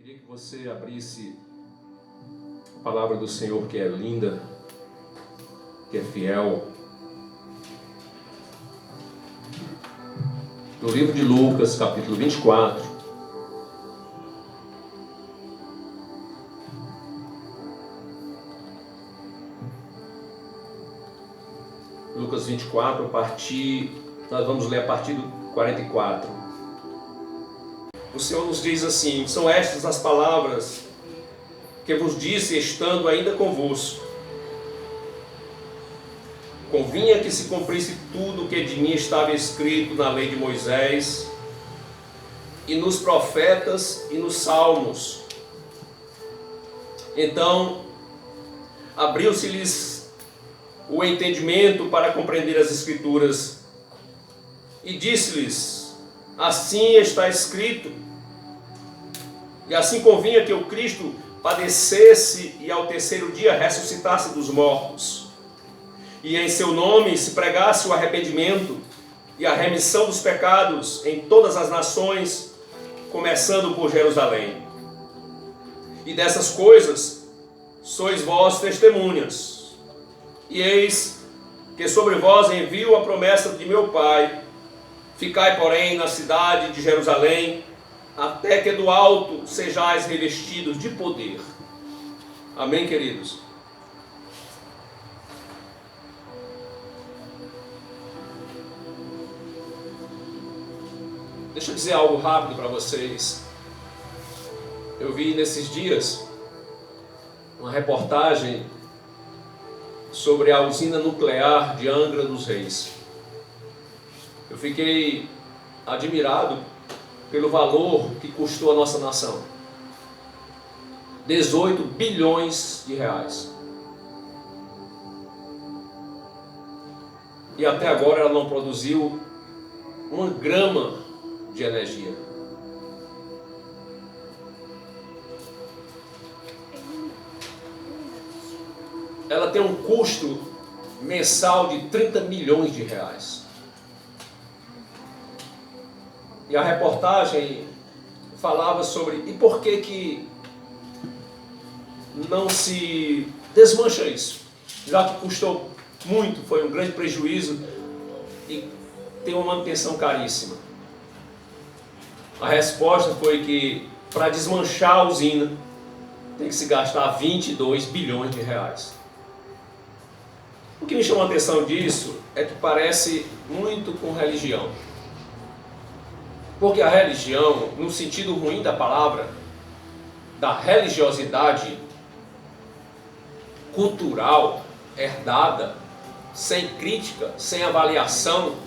Queria que você abrisse a palavra do Senhor, que é linda, que é fiel. No livro de Lucas, capítulo 24. Lucas 24, nós vamos ler a partir do 44. O Senhor nos diz assim: são estas as palavras que vos disse estando ainda convosco. Convinha que se cumprisse tudo o que de mim estava escrito na lei de Moisés, e nos profetas e nos salmos. Então, abriu-se-lhes o entendimento para compreender as Escrituras, e disse-lhes: assim está escrito. E assim convinha que o Cristo padecesse e ao terceiro dia ressuscitasse dos mortos, e em seu nome se pregasse o arrependimento e a remissão dos pecados em todas as nações, começando por Jerusalém. E dessas coisas sois vós testemunhas. E eis que sobre vós envio a promessa de meu Pai. Ficai, porém, na cidade de Jerusalém, até que do alto sejais revestidos de poder. Amém, queridos? Deixa eu dizer algo rápido para vocês. Eu vi nesses dias uma reportagem sobre a usina nuclear de Angra dos Reis. Eu fiquei admirado pelo valor que custou a nossa nação. 18 bilhões de reais. E até agora ela não produziu uma grama de energia. Ela tem um custo mensal de 30 milhões de reais. E a reportagem falava sobre e por que não se desmancha isso, já que custou muito, foi um grande prejuízo e tem uma manutenção caríssima. A resposta foi que para desmanchar a usina tem que se gastar 22 bilhões de reais. O que me chama a atenção disso é que parece muito com religião. Porque a religião, no sentido ruim da palavra, da religiosidade cultural, herdada, sem crítica, sem avaliação,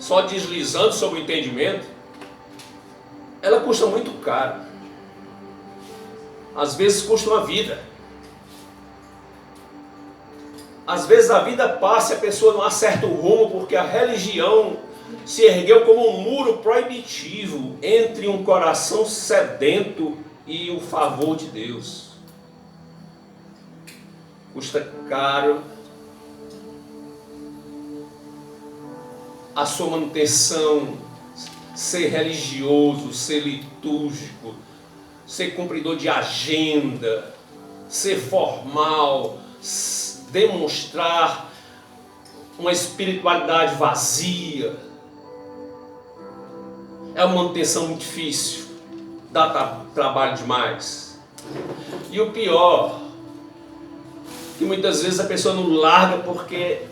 só deslizando sobre o entendimento, ela custa muito caro. Às vezes custa uma vida. Às vezes a vida passa e a pessoa não acerta o rumo porque a religião se ergueu como um muro proibitivo entre um coração sedento e o favor de Deus. Custa caro a sua manutenção, ser religioso, ser litúrgico, ser cumpridor de agenda, ser formal, demonstrar uma espiritualidade vazia. É uma manutenção muito difícil, dá trabalho demais. E o pior, que muitas vezes a pessoa não larga porque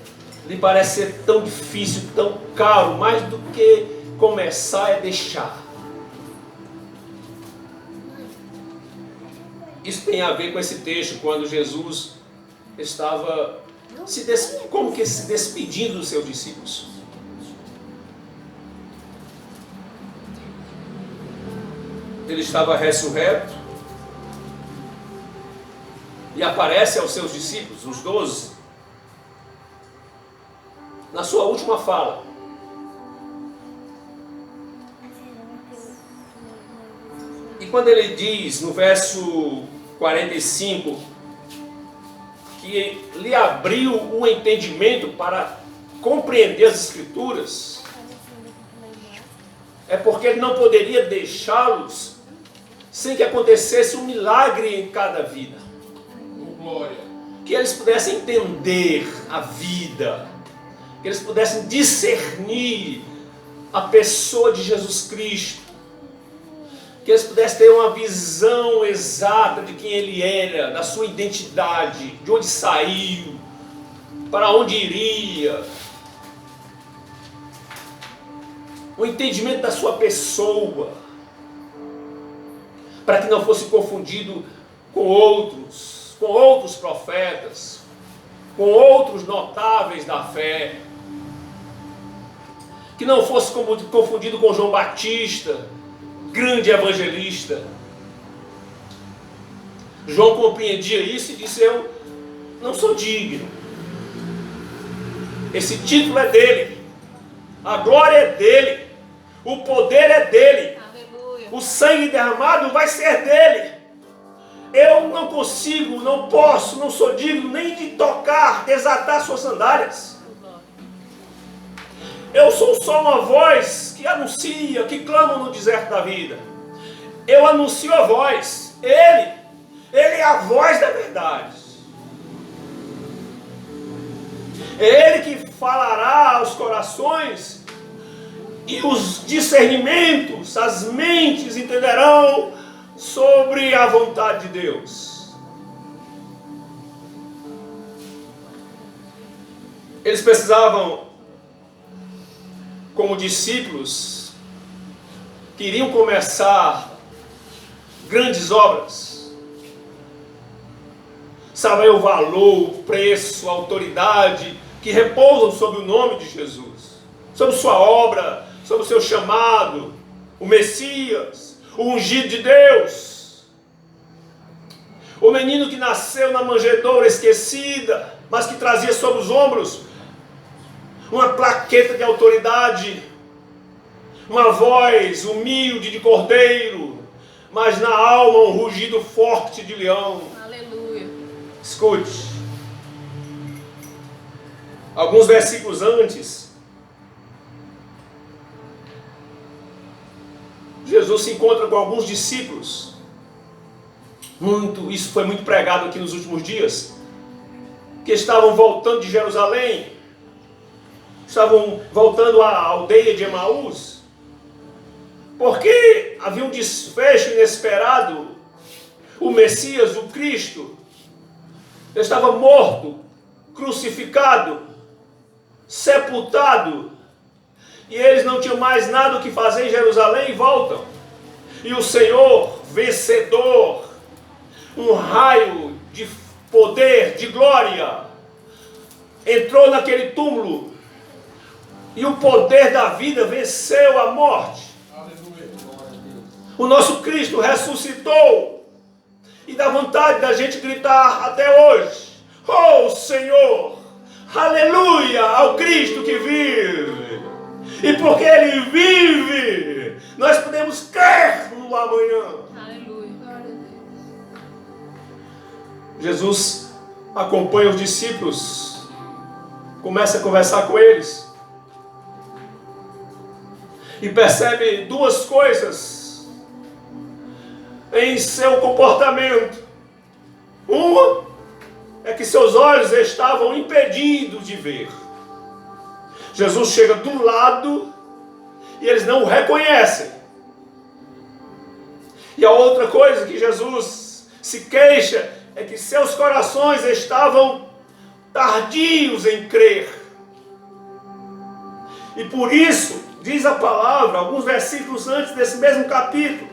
lhe parece ser tão difícil, tão caro, mais do que começar é deixar. Isso tem a ver com esse texto, quando Jesus estava como que se despedindo dos seus discípulos. Ele estava ressurreto e aparece aos seus discípulos, os 12, na sua última fala. E quando ele diz no verso 45 que lhe abriu o entendimento para compreender as Escrituras, é porque ele não poderia deixá-los sem que acontecesse um milagre em cada vida. Glória. Que eles pudessem entender a vida, que eles pudessem discernir a pessoa de Jesus Cristo, que eles pudessem ter uma visão exata de quem ele era, da sua identidade, de onde saiu, para onde iria, o entendimento da sua pessoa, para que não fosse confundido com outros profetas, com outros notáveis da fé, que não fosse confundido com João Batista, grande evangelista. João compreendia isso e disse: eu não sou digno. Esse título é dele, a glória é dele, o poder é dele, Aleluia. o sangue derramado vai ser dele. Eu não consigo, não posso, não sou digno nem de tocar, desatar suas sandálias. Eu sou só uma voz que anuncia, que clama no deserto da vida. Eu anuncio a voz. Ele é a voz da verdade. É Ele que falará aos corações, e os discernimentos, as mentes entenderão sobre a vontade de Deus. Eles precisavam, como discípulos que iriam começar grandes obras, saber o valor, o preço, a autoridade que repousam sobre o nome de Jesus, sobre sua obra, sobre o seu chamado, o Messias, o ungido de Deus, o menino que nasceu na manjedoura esquecida, mas que trazia sobre os ombros uma plaqueta de autoridade, uma voz humilde de cordeiro, mas na alma um rugido forte de leão. Aleluia. Escute, alguns versículos antes, Jesus se encontra com alguns discípulos. Isso foi muito pregado aqui nos últimos dias, que estavam voltando de Jerusalém, estavam voltando à aldeia de Emaús, porque havia um desfecho inesperado. O Messias, o Cristo, estava morto, crucificado, sepultado, e eles não tinham mais nada o que fazer em Jerusalém e voltam. E o Senhor, vencedor, um raio de poder, de glória, entrou naquele túmulo, e o poder da vida venceu a morte. Aleluia. O nosso Cristo ressuscitou, e dá vontade da gente gritar até hoje: oh Senhor, aleluia ao Cristo que vive. E porque Ele vive, nós podemos crer no amanhã. Aleluia. Jesus acompanha os discípulos, começa a conversar com eles, e percebe duas coisas em seu comportamento. Uma é que seus olhos estavam impedidos de ver. Jesus chega do lado e eles não o reconhecem. E a outra coisa que Jesus se queixa é que seus corações estavam tardios em crer. E por isso, diz a palavra, alguns versículos antes desse mesmo capítulo,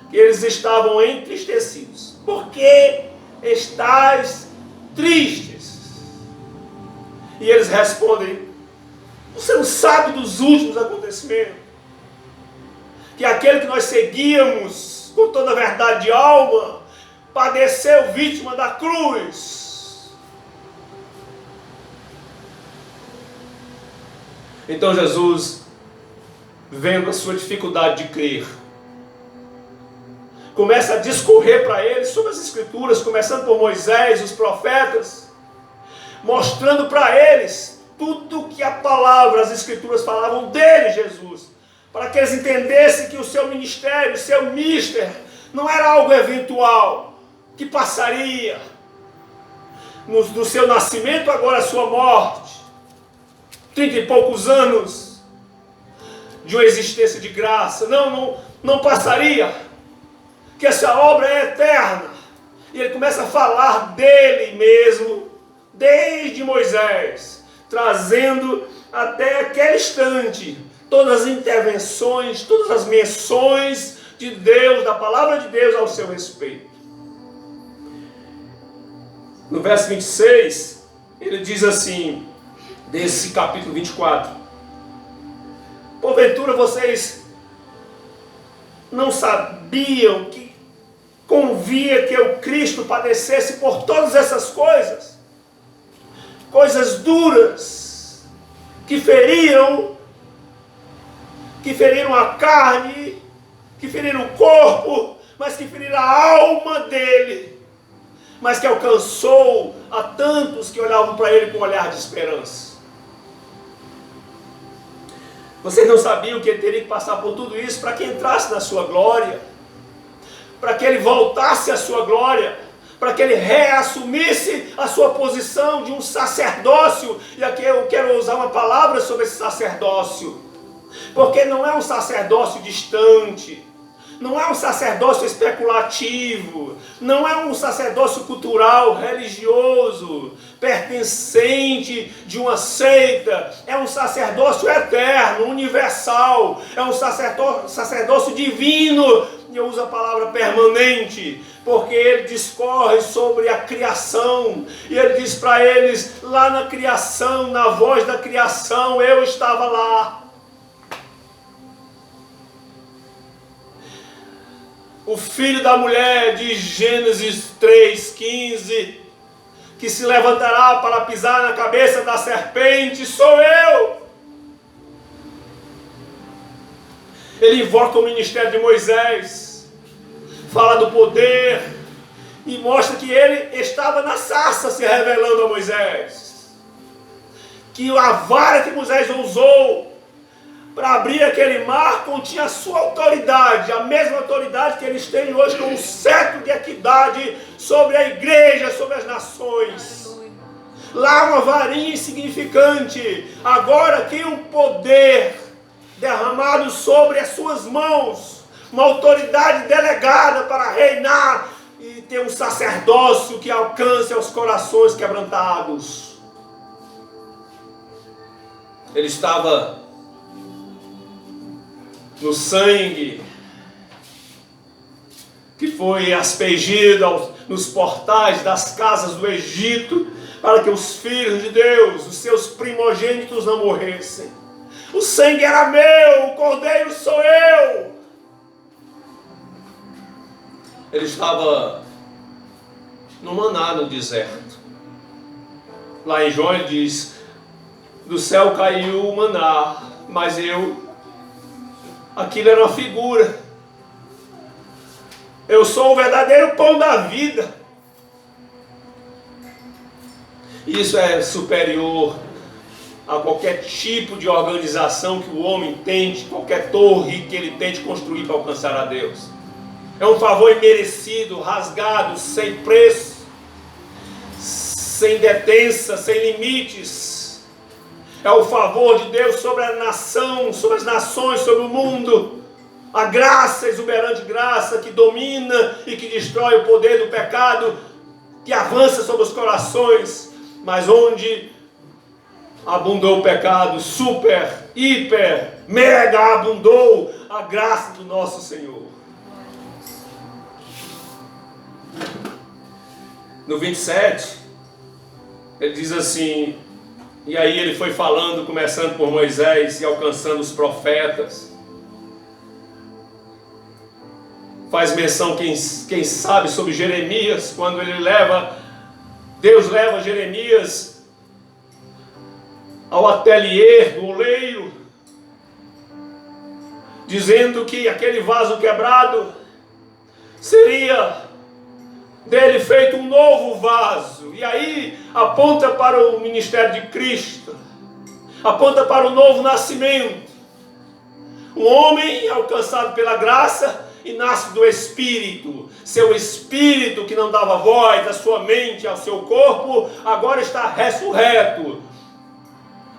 que eles estavam entristecidos. Por que estais tristes? E eles respondem: você não sabe dos últimos acontecimentos? Que aquele que nós seguíamos com toda a verdade de alma padeceu vítima da cruz. Então Jesus, vendo a sua dificuldade de crer, começa a discorrer para eles sobre as Escrituras, começando por Moisés, os profetas, mostrando para eles tudo que a palavra, as Escrituras falavam dele, Jesus, para que eles entendessem que o seu ministério, o seu mister, não era algo eventual, que passaria do seu nascimento, agora a sua morte, 30 e poucos anos de uma existência de graça. Não passaria, que essa obra é eterna. E ele começa a falar dele mesmo, desde Moisés, trazendo até aquele instante todas as intervenções, todas as menções de Deus, da palavra de Deus ao seu respeito. No verso 26, ele diz assim, desse capítulo 24: porventura vocês não sabiam que convinha que o Cristo padecesse por todas essas coisas? Coisas duras, que feriram a carne, que feriram o corpo, mas que feriram a alma dele, mas que alcançou a tantos que olhavam para ele com um olhar de esperança. Vocês não sabiam que ele teria que passar por tudo isso para que entrasse na sua glória, para que ele voltasse à sua glória, para que ele reassumisse a sua posição de um sacerdócio. E aqui eu quero usar uma palavra sobre esse sacerdócio, porque não é um sacerdócio distante, não é um sacerdócio especulativo, não é um sacerdócio cultural, religioso, pertencente de uma seita. É um sacerdócio eterno, universal, é um sacerdócio divino. E eu uso a palavra permanente, porque ele discorre sobre a criação, e ele diz para eles, lá na criação, na voz da criação, eu estava lá. O filho da mulher de Gênesis 3,15, que se levantará para pisar na cabeça da serpente, sou eu. Ele invoca o ministério de Moisés, fala do poder e mostra que ele estava na sarça se revelando a Moisés. Que a vara que Moisés usou para abrir aquele mar continha a sua autoridade, a mesma autoridade que eles têm hoje com um cetro de equidade sobre a igreja, sobre as nações. Lá uma varinha insignificante, agora aqui um poder derramado sobre as suas mãos, uma autoridade delegada para reinar e ter um sacerdócio que alcance aos corações quebrantados. Ele estava no sangue que foi aspergido nos portais das casas do Egito, para que os filhos de Deus, os seus primogênitos, não morressem. O sangue era meu, o cordeiro sou eu. Ele estava no maná, no deserto. Lá em João ele diz, do céu caiu o maná, mas aquilo era uma figura. Eu sou o verdadeiro pão da vida. Isso é superior a qualquer tipo de organização que o homem tente, qualquer torre que ele tente construir para alcançar a Deus. É um favor imerecido, rasgado, sem preço, sem detença, sem limites. É o favor de Deus sobre a nação, sobre as nações, sobre o mundo. A graça, a exuberante graça que domina e que destrói o poder do pecado, que avança sobre os corações, mas onde abundou o pecado, super, hiper, mega abundou a graça do nosso Senhor. No 27, ele diz assim, e aí ele foi falando, começando por Moisés e alcançando os profetas. Faz menção, quem sabe, sobre Jeremias, quando Deus leva Jeremias ao ateliê do oleiro, dizendo que aquele vaso quebrado seria dele feito um novo vaso. E aí aponta para o ministério de Cristo, aponta para o novo nascimento. Um homem alcançado pela graça e nasce do Espírito. Seu espírito que não dava voz à sua mente, ao seu corpo, agora está ressurreto.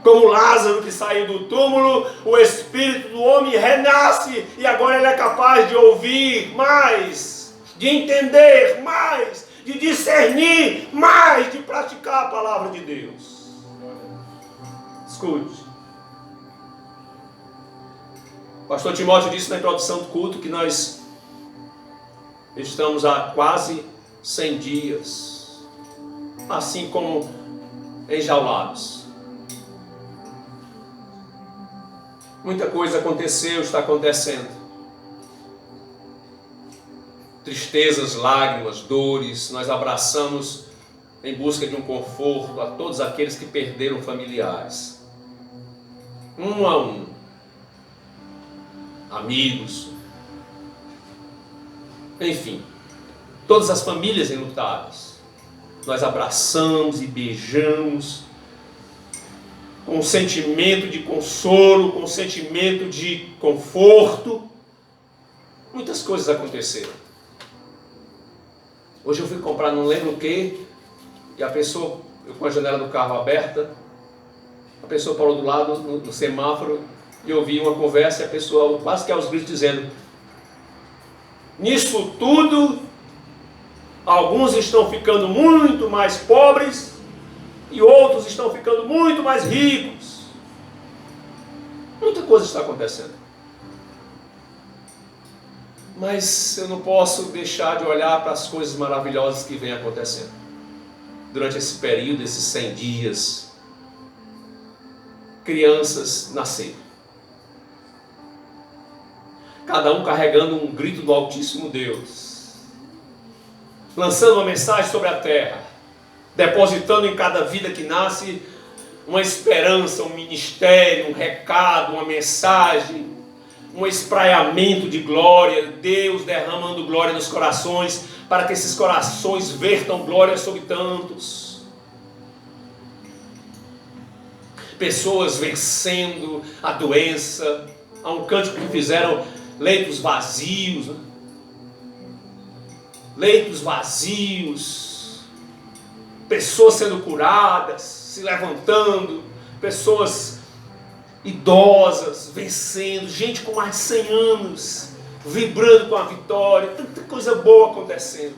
Como Lázaro que saiu do túmulo, o espírito do homem renasce e agora ele é capaz de ouvir mais, de entender mais, de discernir mais, de praticar a palavra de Deus. Escute. O pastor Timóteo disse na introdução do culto que nós estamos há quase 100 dias, assim como enjaulados. Muita coisa aconteceu, está acontecendo. Tristezas, lágrimas, dores, nós abraçamos em busca de um conforto a todos aqueles que perderam familiares. Um a um. Amigos. Enfim, todas as famílias enlutadas. Nós abraçamos e beijamos com um sentimento de consolo, com um sentimento de conforto. Muitas coisas aconteceram. Hoje eu fui comprar não lembro o que, e a pessoa, eu com a janela do carro aberta, a pessoa parou do lado no semáforo e eu ouvi uma conversa e a pessoa quase que aos gritos dizendo: nisso tudo, alguns estão ficando muito mais pobres e outros estão ficando muito mais ricos. Muita coisa está acontecendo. Mas eu não posso deixar de olhar para as coisas maravilhosas que vêm acontecendo. Durante esse período, esses 100 dias, crianças nasceram. Cada um carregando um grito do Altíssimo Deus. Lançando uma mensagem sobre a terra. Depositando em cada vida que nasce uma esperança, um ministério, um recado, uma mensagem, um espraiamento de glória, Deus derramando glória nos corações, para que esses corações vertam glória sobre tantos. Pessoas vencendo a doença. Há um cântico que fizeram, leitos vazios, né? Leitos vazios, pessoas sendo curadas, se levantando, pessoas idosas, vencendo, gente com mais de 100 anos, vibrando com a vitória, tanta coisa boa acontecendo.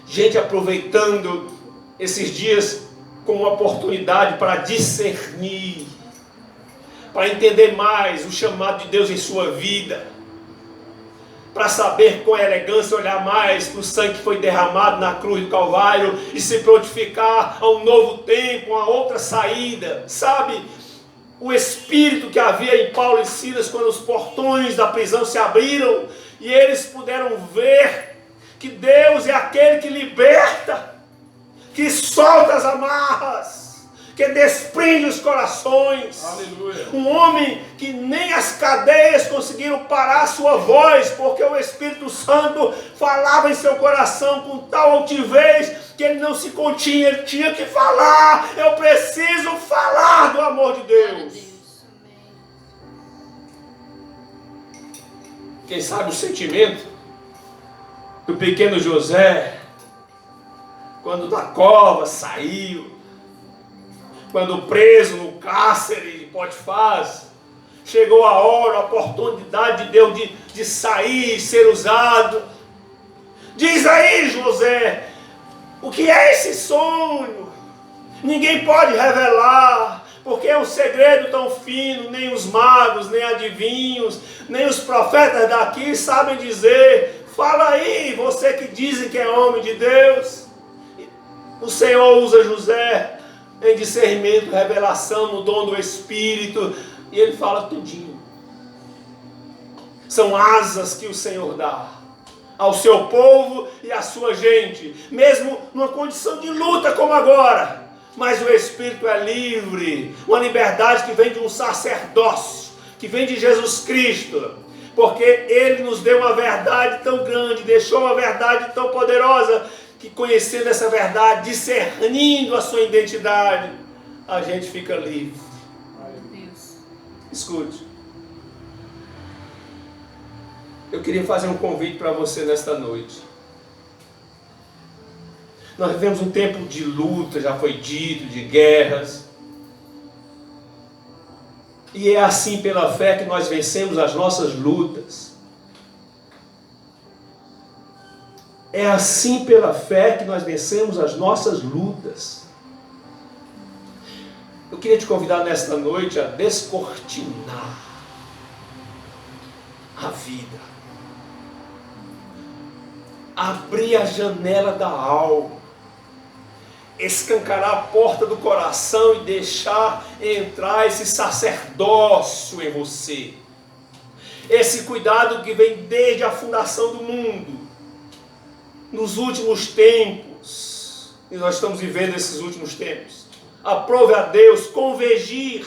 Gente aproveitando esses dias como uma oportunidade para discernir, para entender mais o chamado de Deus em sua vida, para saber com elegância olhar mais para o sangue que foi derramado na cruz do Calvário e se prontificar a um novo tempo, a outra saída. Sabe, o espírito que havia em Paulo e Silas quando os portões da prisão se abriram e eles puderam ver que Deus é aquele que liberta, que solta as amarras, que desprende os corações. Aleluia. Um homem que nem as cadeias conseguiram parar a sua voz, porque o Espírito Santo falava em seu coração com tal altivez que ele não se continha, ele tinha que falar. Eu preciso falar do amor de Deus. Quem sabe o sentimento do pequeno José, quando da cova saiu, quando preso no cárcere de Potifar, chegou a hora, a oportunidade de Deus de sair e ser usado. Diz aí, José, o que é esse sonho? Ninguém pode revelar, porque é um segredo tão fino, nem os magos, nem adivinhos, nem os profetas daqui sabem dizer. Fala aí, você que dizem que é homem de Deus. O Senhor usa José em discernimento, revelação, no dom do Espírito, e ele fala tudinho. São asas que o Senhor dá ao seu povo e à sua gente, mesmo numa condição de luta como agora, mas o Espírito é livre, uma liberdade que vem de um sacerdócio, que vem de Jesus Cristo, porque Ele nos deu uma verdade tão grande, deixou uma verdade tão poderosa, que conhecendo essa verdade, discernindo a sua identidade, a gente fica livre. Escute. Eu queria fazer um convite para você nesta noite. Nós vivemos um tempo de luta, já foi dito, de guerras. E é assim pela fé que nós vencemos as nossas lutas. É assim pela fé que nós vencemos as nossas lutas. Eu queria te convidar nesta noite a descortinar a vida. Abrir a janela da alma. Escancarar a porta do coração e deixar entrar esse sacerdócio em você. Esse cuidado que vem desde a fundação do mundo. Nos últimos tempos, e nós estamos vivendo esses últimos tempos, aprove a Deus convergir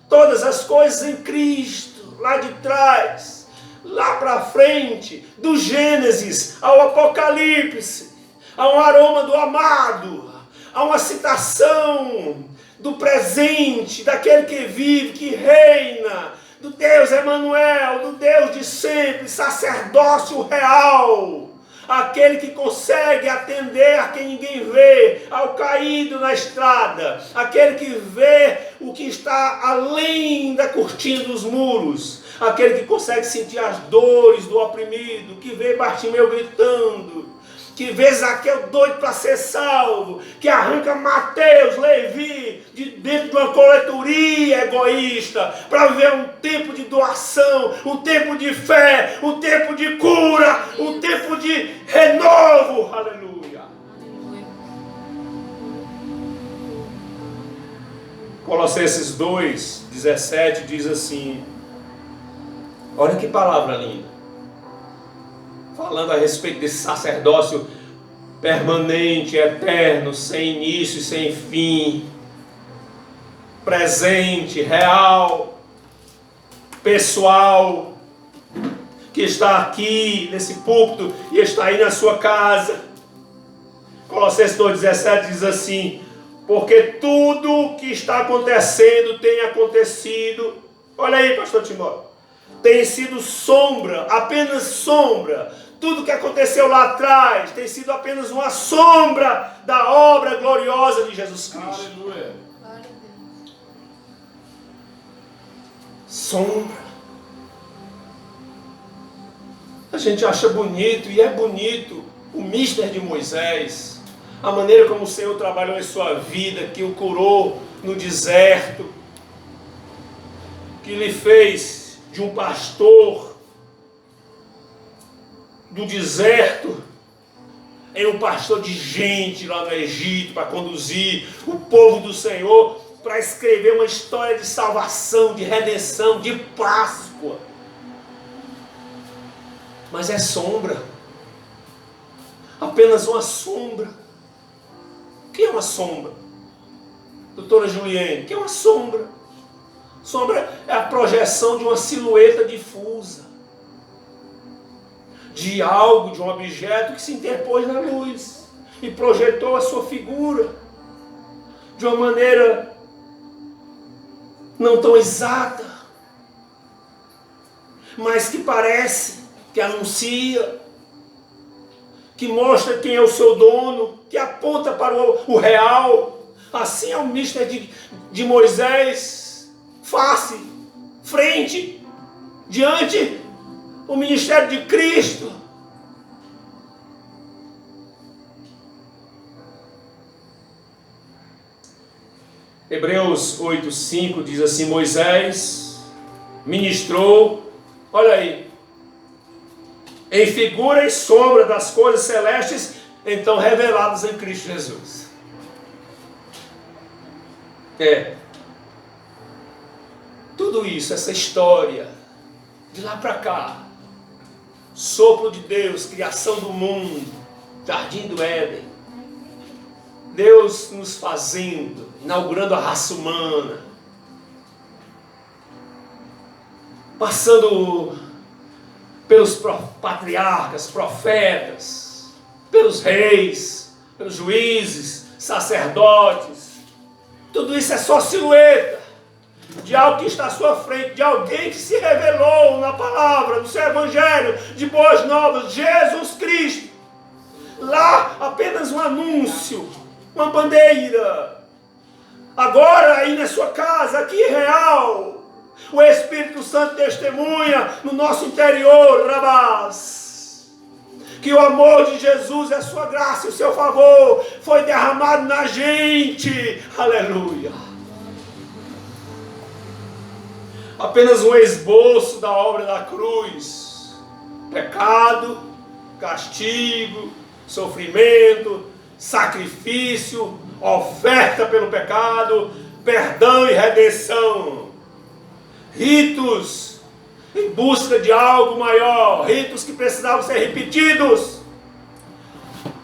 todas as coisas em Cristo, lá de trás, lá para frente, do Gênesis ao Apocalipse, há um aroma do amado, há uma citação do presente, daquele que vive, que reina, do Deus Emanuel, do Deus de sempre, sacerdócio real. Aquele que consegue atender a quem ninguém vê, ao caído na estrada, aquele que vê o que está além da cortina dos muros, aquele que consegue sentir as dores do oprimido, que vê Bartimeu gritando, que vê Zaqueu doido para ser salvo, que arranca Mateus, Levi, de dentro de uma coletoria egoísta, para viver um tempo de doação, um tempo de fé, um tempo de cura, um tempo de renovo. Aleluia. Colossenses 2:17 diz assim, olha que palavra linda. Falando a respeito desse sacerdócio permanente, eterno, sem início e sem fim, presente, real, pessoal, que está aqui nesse púlpito e está aí na sua casa. Colossenses 2:17 diz assim, porque tudo o que está acontecendo tem acontecido, olha aí, pastor Timóteo, tem sido sombra, apenas sombra. Tudo que aconteceu lá atrás tem sido apenas uma sombra da obra gloriosa de Jesus Cristo. Aleluia. Sombra. A gente acha bonito, e é bonito, o mister de Moisés, a maneira como o Senhor trabalhou em sua vida, que o curou no deserto, que lhe fez de um pastor do deserto em um pastor de gente lá no Egito, para conduzir o povo do Senhor, para escrever uma história de salvação, de redenção, de Páscoa. Mas é sombra, apenas uma sombra. O que é uma sombra? Doutora Juliane, o que é uma sombra? Sombra é a projeção de uma silhueta difusa, de algo, de um objeto que se interpôs na luz e projetou a sua figura de uma maneira não tão exata, mas que parece, que anuncia, que mostra quem é o seu dono, que aponta para o real. Assim é o mistério de Moisés, face, frente, diante o ministério de Cristo. Hebreus 8:5 diz assim, Moisés ministrou, olha aí, em figura e sombra das coisas celestes, então reveladas em Cristo Jesus. Tudo isso, essa história, de lá para cá, sopro de Deus, criação do mundo, jardim do Éden, Deus nos fazendo, inaugurando a raça humana, passando pelos patriarcas, profetas, pelos reis, pelos juízes, sacerdotes. Tudo isso é só silhueta. de algo que está à sua frente, de alguém que se revelou na palavra, no seu evangelho, de boas novas, Jesus Cristo. Lá apenas um anúncio, uma bandeira. Agora aí na sua casa, aqui real, o Espírito Santo testemunha no nosso interior, Rabás, que o amor de Jesus, a sua graça e o seu favor foi derramado na gente. Aleluia. Apenas um esboço da obra da cruz. Pecado, castigo, sofrimento, sacrifício, oferta pelo pecado, perdão e redenção. Ritos em busca de algo maior, ritos que precisavam ser repetidos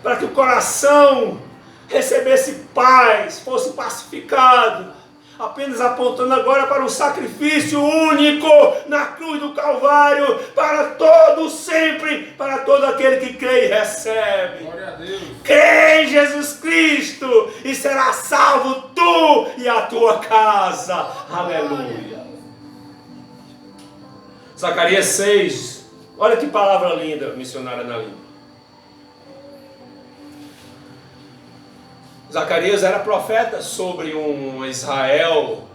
para que o coração recebesse paz, fosse pacificado, apenas apontando agora para um sacrifício único na cruz do Calvário, para todos sempre, para todo aquele que crê e recebe. Glória a Deus. Crê em Jesus Cristo e será salvo tu e a tua casa. Aleluia. Zacarias 6, olha que palavra linda, missionária na língua. Zacarias era profeta sobre um Israel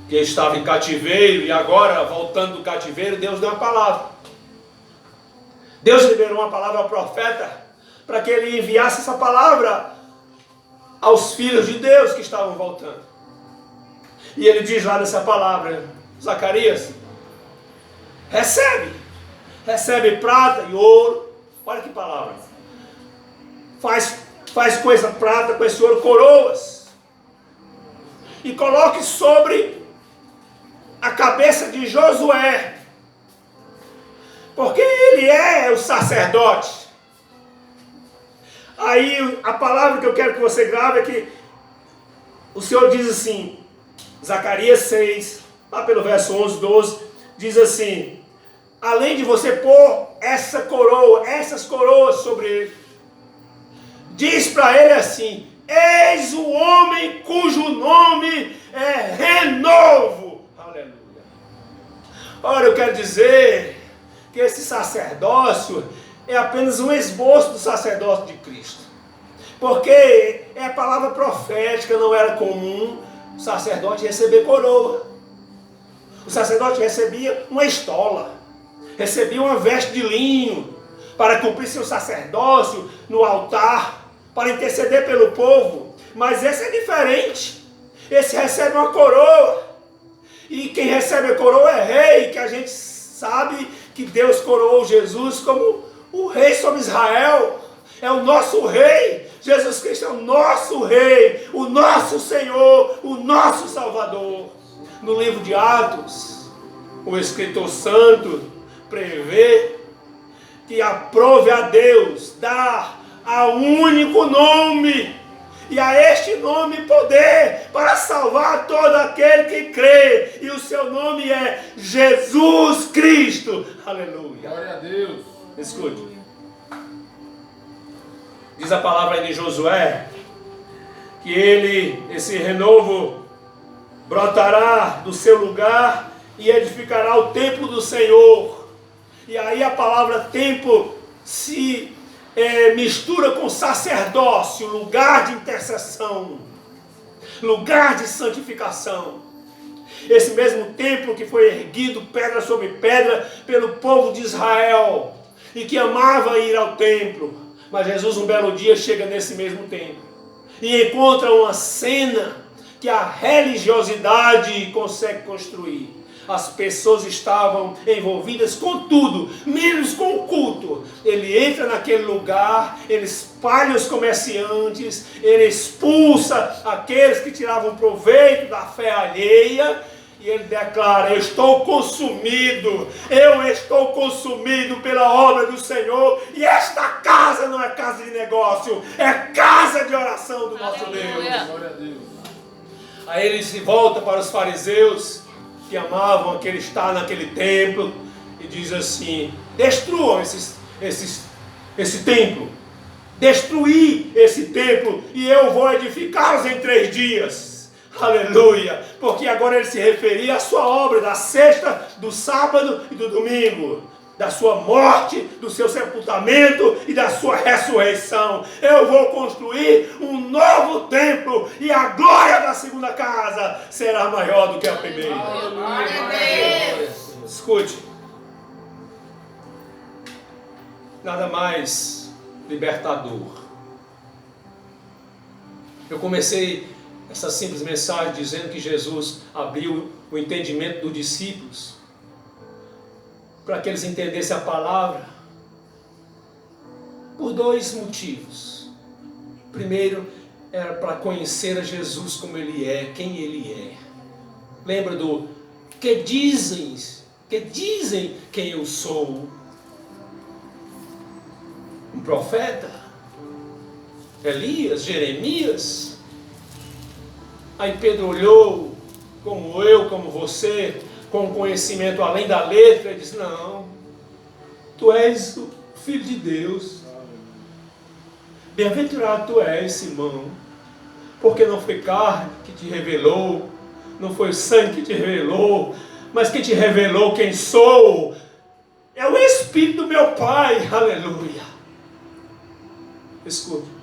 que estava em cativeiro e agora, voltando do cativeiro, Deus deu uma palavra. Deus liberou uma palavra ao profeta para que ele enviasse essa palavra aos filhos de Deus que estavam voltando. E ele diz lá nessa palavra: Zacarias, recebe prata e ouro. Olha que palavra. Faz com essa prata, com esse ouro, coroas. E coloque sobre a cabeça de Josué. Porque ele é o sacerdote. Aí a palavra que eu quero que você grave é que o Senhor diz assim, Zacarias 6, lá pelo verso 11, 12, diz assim: além de você pôr essas coroas sobre ele, diz para ele assim: eis o homem cujo nome é renovo. Aleluia. Ora, eu quero dizer que esse sacerdócio é apenas um esboço do sacerdócio de Cristo. Porque é a palavra profética, não era comum o sacerdote receber coroa. O sacerdote recebia uma estola, recebia uma veste de linho para cumprir seu sacerdócio no altar, para interceder pelo povo. Mas esse é diferente. Esse recebe uma coroa. E quem recebe a coroa é rei, que a gente sabe que Deus coroou Jesus como o rei sobre Israel. É o nosso rei. Jesus Cristo é o nosso rei, o nosso Senhor, o nosso Salvador. No livro de Atos, o escritor santo prevê que aprove a Deus dar a um único nome, e a este nome poder para salvar todo aquele que crê, e o seu nome é Jesus Cristo. Aleluia. Glória a Deus. Escute. Diz a palavra aí de Josué, que esse renovo brotará do seu lugar e edificará o templo do Senhor. E aí a palavra templo se mistura com sacerdócio, lugar de intercessão, lugar de santificação. Esse mesmo templo que foi erguido pedra sobre pedra pelo povo de Israel e que amava ir ao templo. Mas Jesus um belo dia chega nesse mesmo templo e encontra uma cena que a religiosidade consegue construir. As pessoas estavam envolvidas com tudo, menos com o culto. Ele entra naquele lugar, ele espalha os comerciantes, ele expulsa aqueles que tiravam proveito da fé alheia, e ele declara: eu estou consumido pela obra do Senhor, e esta casa não é casa de negócio, é casa de oração do nosso Deus. Glória a Deus. Aí ele se volta para os fariseus, que amavam aquele estar naquele templo, e diz assim: destruam esse templo, destruir esse templo, e eu vou edificá-los em 3 dias. Aleluia! Porque agora ele se referia à sua obra da sexta, do sábado e do domingo. Da sua morte, do seu sepultamento e da sua ressurreição. Eu vou construir um novo templo e a glória da segunda casa será maior do que a primeira. Escute. Nada mais libertador. Eu comecei essa simples mensagem dizendo que Jesus abriu o entendimento dos discípulos para que eles entendessem a palavra por dois motivos. Primeiro, era para conhecer a Jesus como Ele é, quem Ele é. Lembra do que dizem quem eu sou? Um profeta? Elias? Jeremias? Aí Pedro olhou, como eu, como você, com conhecimento além da letra, e disse: não, tu és o Filho de Deus. Bem-aventurado tu és, Simão, porque não foi carne que te revelou, não foi sangue que te revelou, mas que te revelou quem sou. É o Espírito do meu Pai. Aleluia. Escute.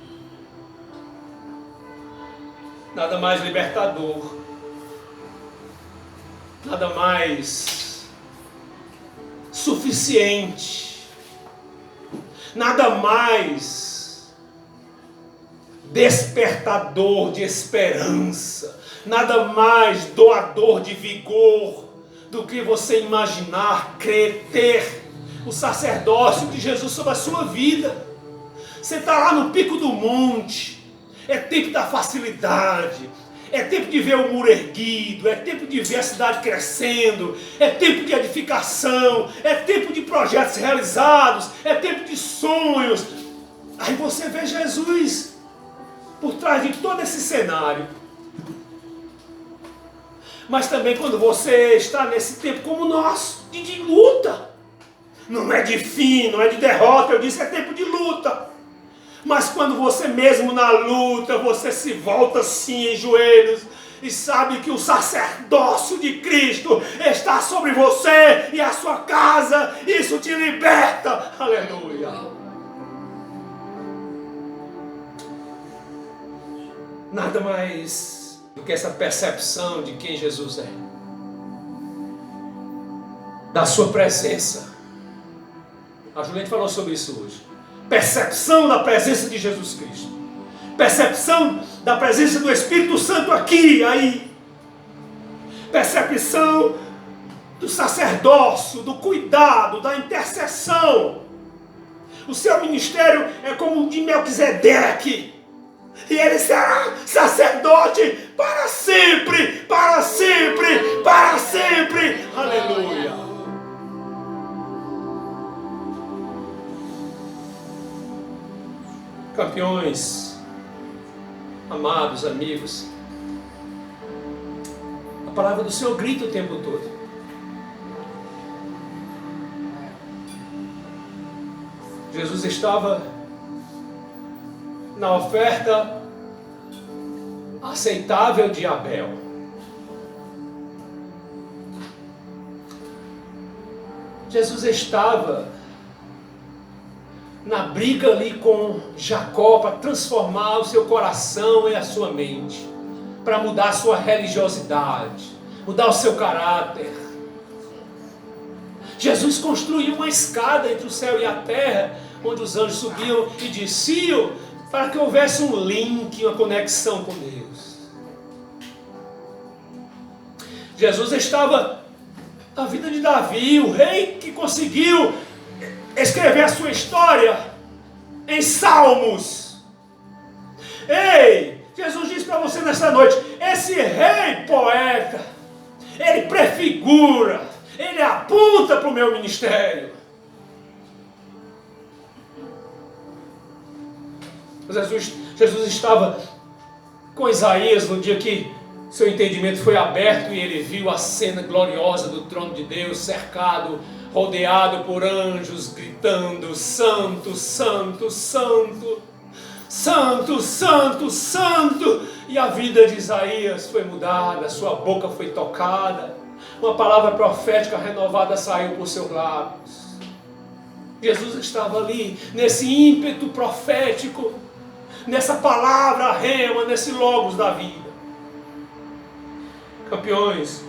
Nada mais libertador, nada mais suficiente, nada mais despertador de esperança, nada mais doador de vigor do que você imaginar, crer, ter o sacerdócio de Jesus sobre a sua vida. Você está lá no pico do monte, é tempo da facilidade, é tempo de ver o muro erguido, é tempo de ver a cidade crescendo, é tempo de edificação, é tempo de projetos realizados, é tempo de sonhos. Aí você vê Jesus por trás de todo esse cenário. Mas também quando você está nesse tempo como o nosso, de luta, não é de fim, não é de derrota, eu disse, é tempo de luta. Mas quando você mesmo na luta, você se volta assim em joelhos e sabe que o sacerdócio de Cristo está sobre você e a sua casa, isso te liberta. Aleluia. Nada mais do que essa percepção de quem Jesus é, da sua presença. A Juliette falou sobre isso hoje. Percepção da presença de Jesus Cristo. Percepção da presença do Espírito Santo aqui e aí. Percepção do sacerdócio, do cuidado, da intercessão. O seu ministério é como o de Melquisedeque. E ele será sacerdote para sempre, para sempre, para sempre. Aleluia. Campeões, amados, amigos, a palavra do Senhor grita o tempo todo. Jesus estava na oferta aceitável de Abel. Jesus estava na briga ali com Jacó para transformar o seu coração e a sua mente, para mudar a sua religiosidade, mudar o seu caráter. Jesus construiu uma escada entre o céu e a terra, onde os anjos subiam e desciam, para que houvesse um link, uma conexão com Deus. Jesus estava na vida de Davi, o rei que conseguiu escrever a sua história em salmos. Ei, Jesus disse para você nesta noite, esse rei poeta, ele prefigura, ele aponta para o meu ministério. Jesus estava com Isaías no dia que seu entendimento foi aberto e ele viu a cena gloriosa do trono de Deus, cercado, rodeado por anjos, gritando, santo, santo, santo. Santo, santo, santo. E a vida de Isaías foi mudada, sua boca foi tocada. Uma palavra profética renovada saiu por seus lábios. Jesus estava ali, nesse ímpeto profético, nessa palavra rema, nesse logos da vida. Campeões,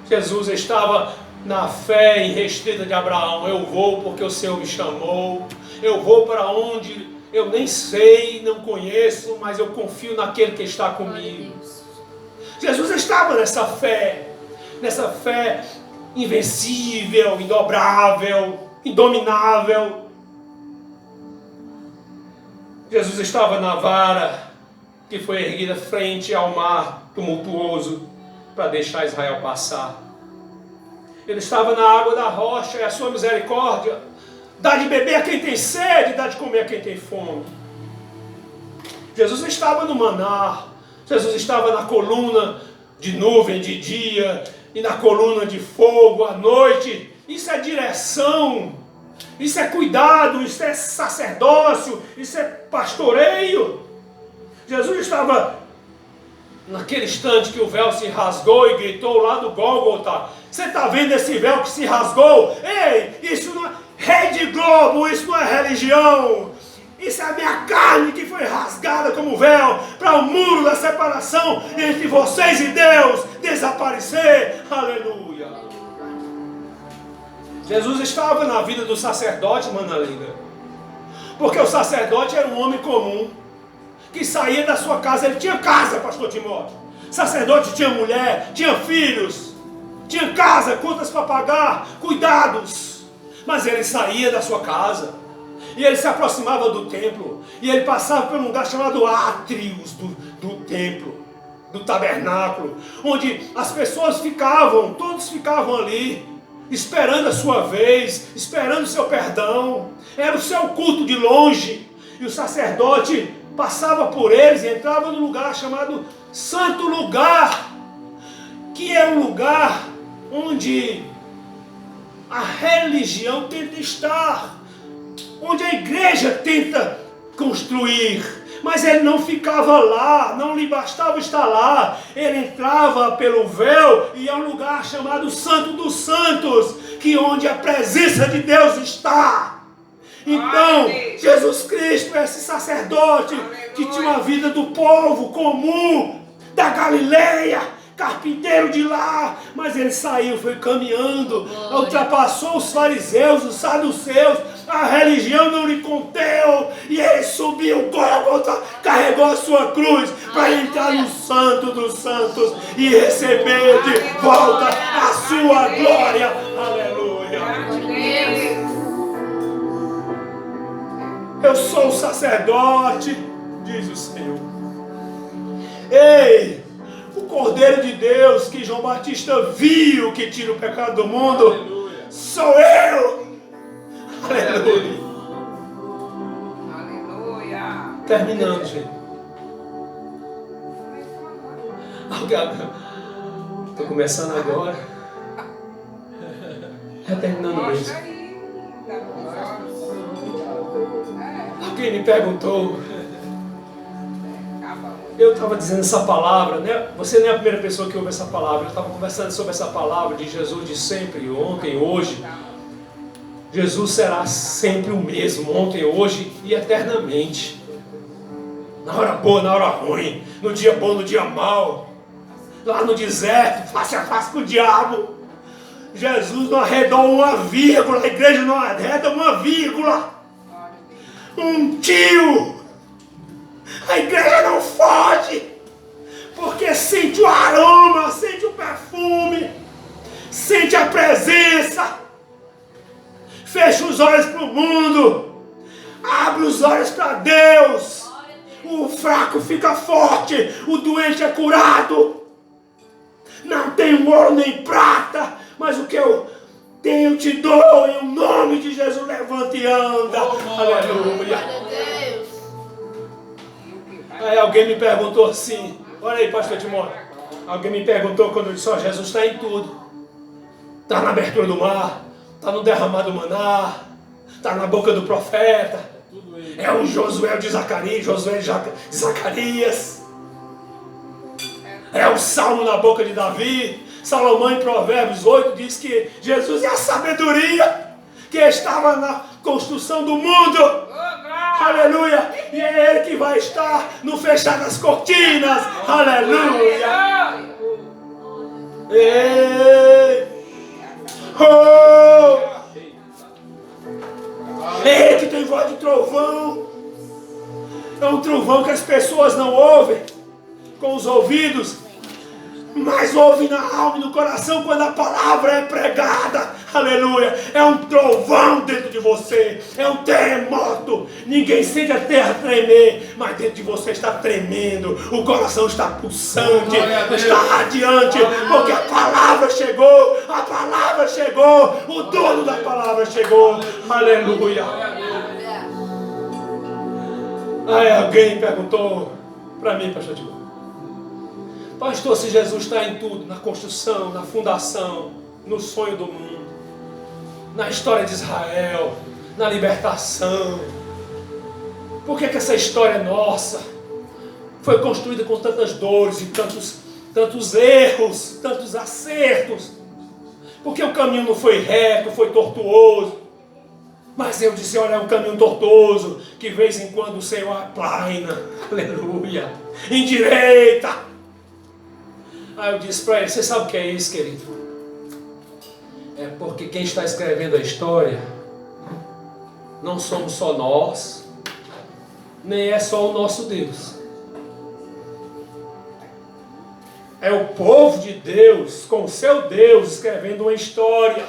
Jesus estava na fé irrestrita de Abraão. Eu vou porque o Senhor me chamou. Eu vou para onde eu nem sei, não conheço, mas eu confio naquele que está comigo. Jesus estava nessa fé invencível, indobrável, indominável. Jesus estava na vara que foi erguida frente ao mar tumultuoso para deixar Israel passar. Ele estava na água da rocha e a sua misericórdia dá de beber a quem tem sede, dá de comer a quem tem fome. Jesus estava no maná, Jesus estava na coluna de nuvem de dia e na coluna de fogo à noite. Isso é direção, isso é cuidado, isso é sacerdócio, isso é pastoreio. Jesus estava naquele instante que o véu se rasgou e gritou lá do Gólgota: você está vendo esse véu que se rasgou? Ei, isso não é Rede Globo, isso não é religião. Isso é a minha carne que foi rasgada como véu para o muro da separação entre vocês e Deus desaparecer. Aleluia. Jesus estava na vida do sacerdote, mana linda. Porque o sacerdote era um homem comum que saía da sua casa. Ele tinha casa, pastor Timóteo. Sacerdote tinha mulher, tinha filhos, tinha casa, contas para pagar, cuidados. Mas ele saía da sua casa e ele se aproximava do templo e ele passava por um lugar chamado átrios do templo, do tabernáculo, onde as pessoas ficavam, todos ficavam ali, esperando a sua vez, esperando o seu perdão. Era o seu culto de longe e o sacerdote passava por eles e entrava no lugar chamado Santo Lugar, que é um lugar onde a religião tenta estar, onde a igreja tenta construir, mas ele não ficava lá, não lhe bastava estar lá, ele entrava pelo véu e é um lugar chamado Santo dos Santos, que onde a presença de Deus está. Então, Jesus Cristo é esse sacerdote que tinha uma vida do povo comum, da Galileia, carpinteiro de lá, mas ele saiu, foi caminhando, ultrapassou os fariseus, os saduceus, a religião não lhe conteu, e ele subiu o Gólgota, carregou a sua cruz para entrar no Santo dos Santos e receber de volta a sua glória. Aleluia. Eu sou o sacerdote, diz o Senhor. Ei, o Cordeiro de Deus que João Batista viu que tira o pecado do mundo, aleluia, sou eu. Aleluia. Aleluia. Terminando, gente. Estou começando agora. É terminando mesmo. Alguém me perguntou. Eu estava dizendo essa palavra, né? Você não é a primeira pessoa que ouve essa palavra. Eu estava conversando sobre essa palavra de Jesus de sempre, ontem, hoje. Jesus será sempre o mesmo, ontem, hoje e eternamente. Na hora boa, na hora ruim, no dia bom, no dia mau, lá no deserto, face a face com o diabo. Jesus não arredou uma vírgula, a igreja não arreda uma vírgula. Um tio. A igreja não foge, porque sente o aroma, sente o perfume, sente a presença. Fecha os olhos para o mundo, abre os olhos para Deus. O fraco fica forte, o doente é curado. Não tenho ouro nem prata, mas o que eu tenho eu te dou, em nome de Jesus. Levanta e anda. Aleluia. Aí alguém me perguntou assim, olha aí, pastor Timóteo, alguém me perguntou quando eu disse, ó, Jesus está em tudo. Está na abertura do mar, está no derramar do maná, está na boca do profeta, tudo ele. É o Josué de Zacarias, Josué de Zacarias. É o Salmo na boca de Davi. Salomão em Provérbios 8 diz que Jesus é a sabedoria que estava na construção do mundo. Aleluia! E é Ele que vai estar no fechar das cortinas. Aleluia! Ei! Oh! É Ele que tem voz de trovão. É um trovão que as pessoas não ouvem com os ouvidos, mas ouvem na alma e no coração quando a palavra é pregada. Aleluia! É um trovão dentro de você, é um terremoto. Ninguém sente a terra tremer, mas dentro de você está tremendo, o coração está pulsante, está radiante, porque a palavra chegou, o dono da palavra chegou. Aleluia! Aí alguém perguntou para mim, pastor Tiago: pastor, se Jesus está em tudo, na construção, na fundação, no sonho do mundo, na história de Israel, na libertação, por que essa história nossa foi construída com tantas dores e tantos erros, tantos acertos? Porque o caminho não foi reto, foi tortuoso. Mas eu disse: olha, é um caminho tortuoso, que de vez em quando o Senhor aplaina, aleluia, endireita. Aí eu disse para ele: você sabe o que é isso, querido? É porque quem está escrevendo a história não somos só nós, nem é só o nosso Deus. É o povo de Deus, com o seu Deus, escrevendo uma história.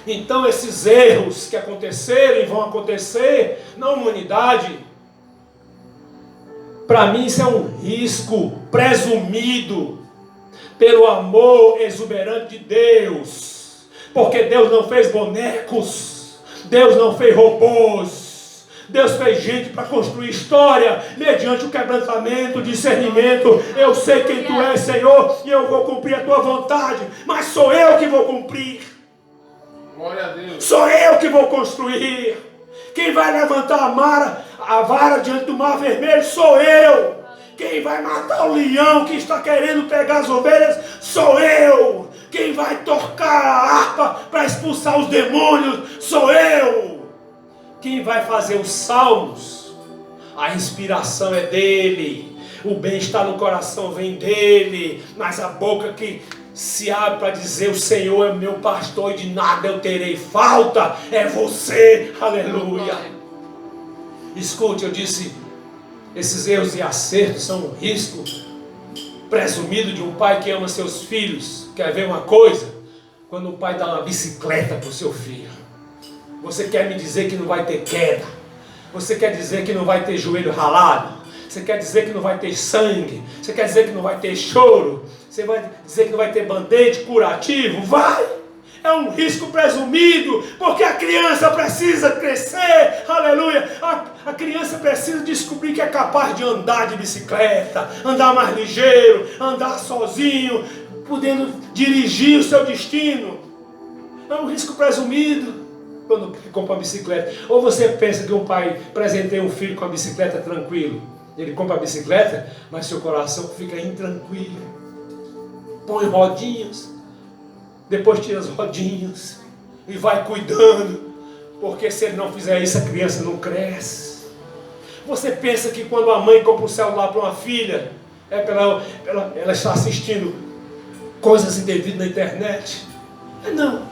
Então esses erros que aconteceram e vão acontecer na humanidade, para mim isso é um risco presumido pelo amor exuberante de Deus. Porque Deus não fez bonecos, Deus não fez robôs, Deus fez gente para construir história mediante o quebrantamento, o discernimento. Eu sei quem Tu és, Senhor, e eu vou cumprir a Tua vontade, mas sou eu que vou cumprir. Glória a Deus. Sou eu que vou construir. Quem vai levantar a vara diante do mar vermelho sou eu. Quem vai matar o leão que está querendo pegar as ovelhas sou eu. Quem vai tocar a harpa para expulsar os demônios sou eu. Quem vai fazer os salmos, a inspiração é dele. O bem-estar no coração vem dele. Mas a boca que se abre para dizer: o Senhor é meu pastor e de nada eu terei falta, é você. Aleluia. Escute, eu disse, esses erros e acertos são um risco presumido de um pai que ama seus filhos. Quer ver uma coisa? Quando o pai dá uma bicicleta para o seu filho, você quer me dizer que não vai ter queda? Você quer dizer que não vai ter joelho ralado? Você quer dizer que não vai ter sangue? Você quer dizer que não vai ter choro? Você vai dizer que não vai ter band-aid curativo? Vai! É um risco presumido, porque a criança precisa crescer, aleluia. A criança precisa descobrir que é capaz de andar de bicicleta, andar mais ligeiro, andar sozinho, podendo dirigir o seu destino. É um risco presumido quando compra uma bicicleta. Ou você pensa que um pai presenteia um filho com a bicicleta tranquilo? Ele compra a bicicleta, mas seu coração fica intranquilo. Põe rodinhas, depois tira as rodinhas e vai cuidando, porque se ele não fizer isso, a criança não cresce. Você pensa que quando a mãe compra um celular para uma filha, ela está assistindo coisas indevidas na internet? Não.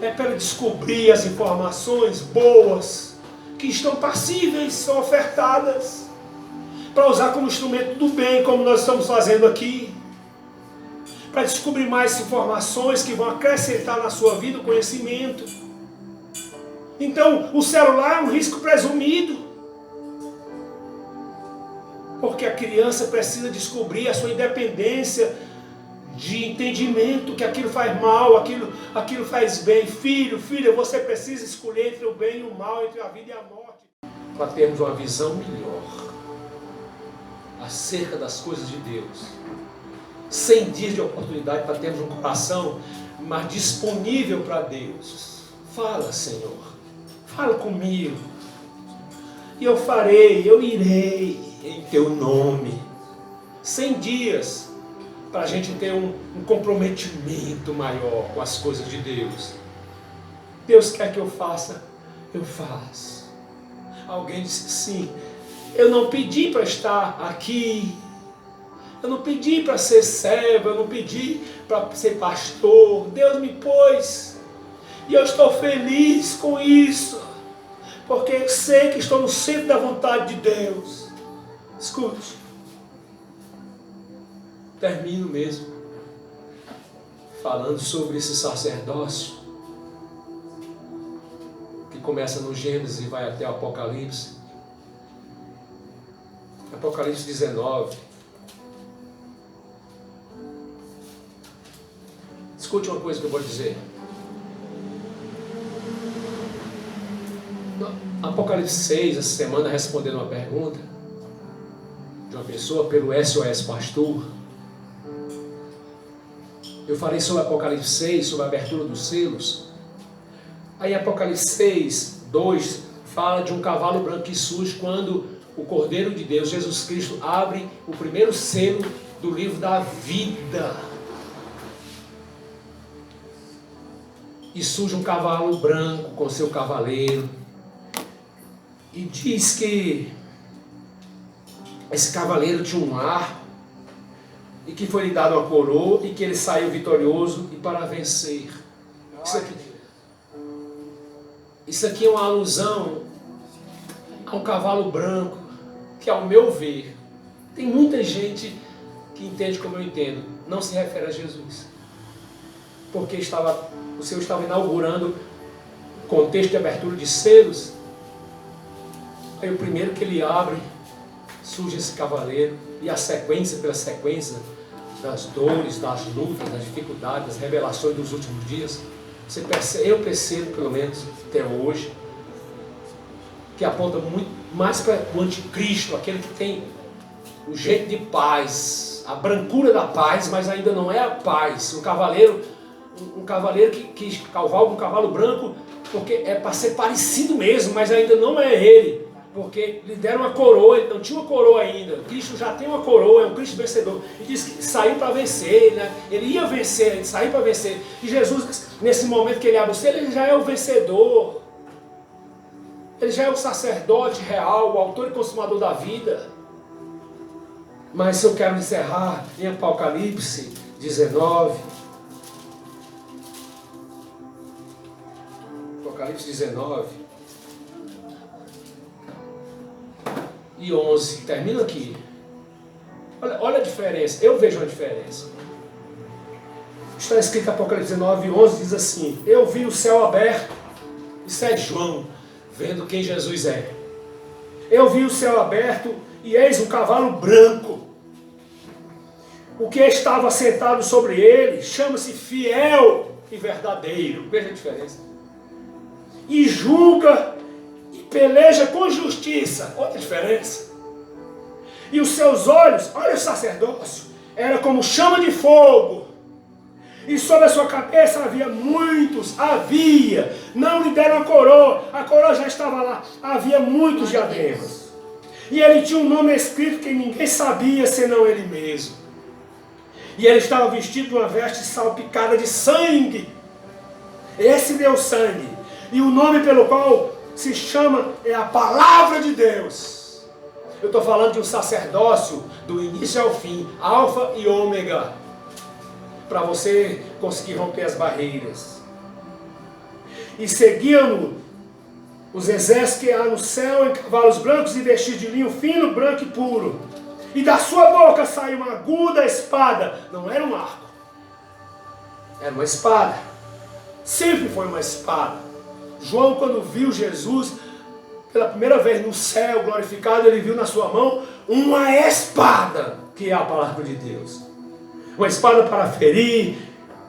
É para ela descobrir as informações boas que estão passíveis, são ofertadas, para usar como instrumento do bem, como nós estamos fazendo aqui. Para descobrir mais informações que vão acrescentar na sua vida o conhecimento. Então, o celular é um risco presumido. Porque a criança precisa descobrir a sua independência de entendimento, que aquilo faz mal, aquilo faz bem. Filho, filha, você precisa escolher entre o bem e o mal, entre a vida e a morte, para termos uma visão melhor acerca das coisas de Deus. 100 dias de oportunidade para termos um coração mais disponível para Deus. Fala, Senhor. Fala comigo. E eu farei, eu irei em teu nome. 100 dias para a gente ter um comprometimento maior com as coisas de Deus. Deus quer que eu faça, eu faço. Alguém disse sim. Eu não pedi para estar aqui. Eu não pedi para ser servo. Eu não pedi para ser pastor. Deus me pôs. E eu estou feliz com isso. Porque eu sei que estou no centro da vontade de Deus. Escute. Termino mesmo falando sobre esse sacerdócio que começa no Gênesis e vai até o Apocalipse. Apocalipse 19. Escute uma coisa que eu vou dizer. Apocalipse 6, essa semana, respondendo uma pergunta de uma pessoa pelo SOS Pastor. Eu falei sobre Apocalipse 6, sobre a abertura dos selos. Aí Apocalipse 6, 2, fala de um cavalo branco que surge quando o Cordeiro de Deus, Jesus Cristo, abre o primeiro selo do livro da vida. E surge um cavalo branco com seu cavaleiro. E diz que esse cavaleiro tinha um arco e que foi lhe dado uma coroa e que ele saiu vitorioso e para vencer. Isso aqui é uma alusão a um cavalo branco que, ao meu ver, tem muita gente que entende como eu entendo, não se refere a Jesus. Porque o Senhor estava inaugurando o contexto de abertura de selos. Aí o primeiro que ele abre, surge esse cavaleiro, e a sequência pela sequência das dores, das lutas, das dificuldades, das revelações dos últimos dias, eu percebo, pelo menos até hoje, que aponta muito mais para o anticristo, aquele que tem o jeito de paz, a brancura da paz, mas ainda não é a paz. Um cavaleiro que cavalga um cavalo branco, porque é para ser parecido mesmo, mas ainda não é ele. Porque lhe deram uma coroa, ele não tinha uma coroa ainda. Cristo já tem uma coroa, é um Cristo vencedor. E diz que saiu para vencer, né? Ele ia vencer, ele saiu para vencer. E Jesus, nesse momento que ele abre o selo, ele já é o vencedor. Ele já é o sacerdote real, o autor e consumador da vida. Mas eu quero encerrar em Apocalipse 19. Apocalipse 19. E 11, termina aqui. Olha a diferença, eu vejo uma diferença. Está escrito em Apocalipse 19, 11, diz assim: eu vi o céu aberto, isso é João, vendo quem Jesus é. Eu vi o céu aberto, e eis um cavalo branco. O que estava sentado sobre ele chama-se Fiel e Verdadeiro. Veja a diferença. E julga peleja com justiça. Outra diferença. E os seus olhos, olha o sacerdócio, era como chama de fogo. E sobre a sua cabeça não lhe deram a coroa já estava lá, havia muitos diademas. E ele tinha um nome escrito que ninguém sabia senão ele mesmo. E ele estava vestido de uma veste salpicada de sangue. Esse deu sangue. E o nome pelo qual se chama é a Palavra de Deus. Eu estou falando de um sacerdócio do início ao fim, alfa e ômega, para você conseguir romper as barreiras. E seguiam-no os exércitos que há no céu em cavalos brancos e vestidos de linho fino, branco e puro. E da sua boca saiu uma aguda espada. Não era um arco, era uma espada. Sempre foi uma espada. João, quando viu Jesus pela primeira vez no céu glorificado, ele viu na sua mão uma espada, que é a palavra de Deus. Uma espada para ferir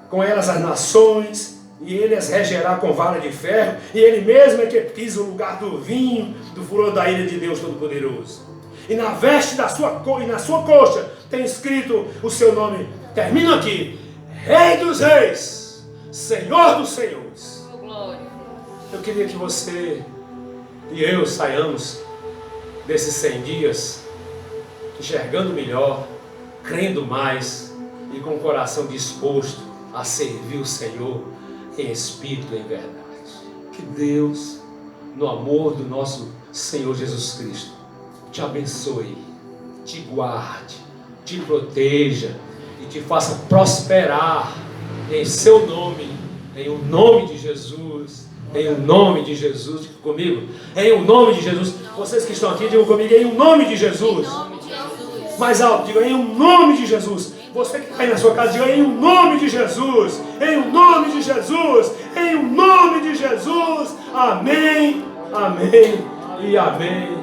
com elas as nações, e ele as regerá com vara de ferro, e ele mesmo é que pisa o lugar do vinho, do furor da ira de Deus Todo-Poderoso. E na veste e na sua coxa tem escrito o seu nome. Termino aqui: Rei dos Reis, Senhor dos Senhores. Eu queria que você e eu saiamos desses 100 dias enxergando melhor, crendo mais e com o coração disposto a servir o Senhor em espírito e em verdade. Que Deus, no amor do nosso Senhor Jesus Cristo, te abençoe, te guarde, te proteja e te faça prosperar em seu nome, em o nome de Jesus, em o nome de Jesus. Diga comigo, em o nome de Jesus. Vocês que estão aqui, digam comigo, em o nome de Jesus. Mais alto, diga, em o nome de Jesus. Você que está aí na sua casa, diga, em o nome de Jesus, em o nome de Jesus, em o nome de Jesus. Amém, amém e amém.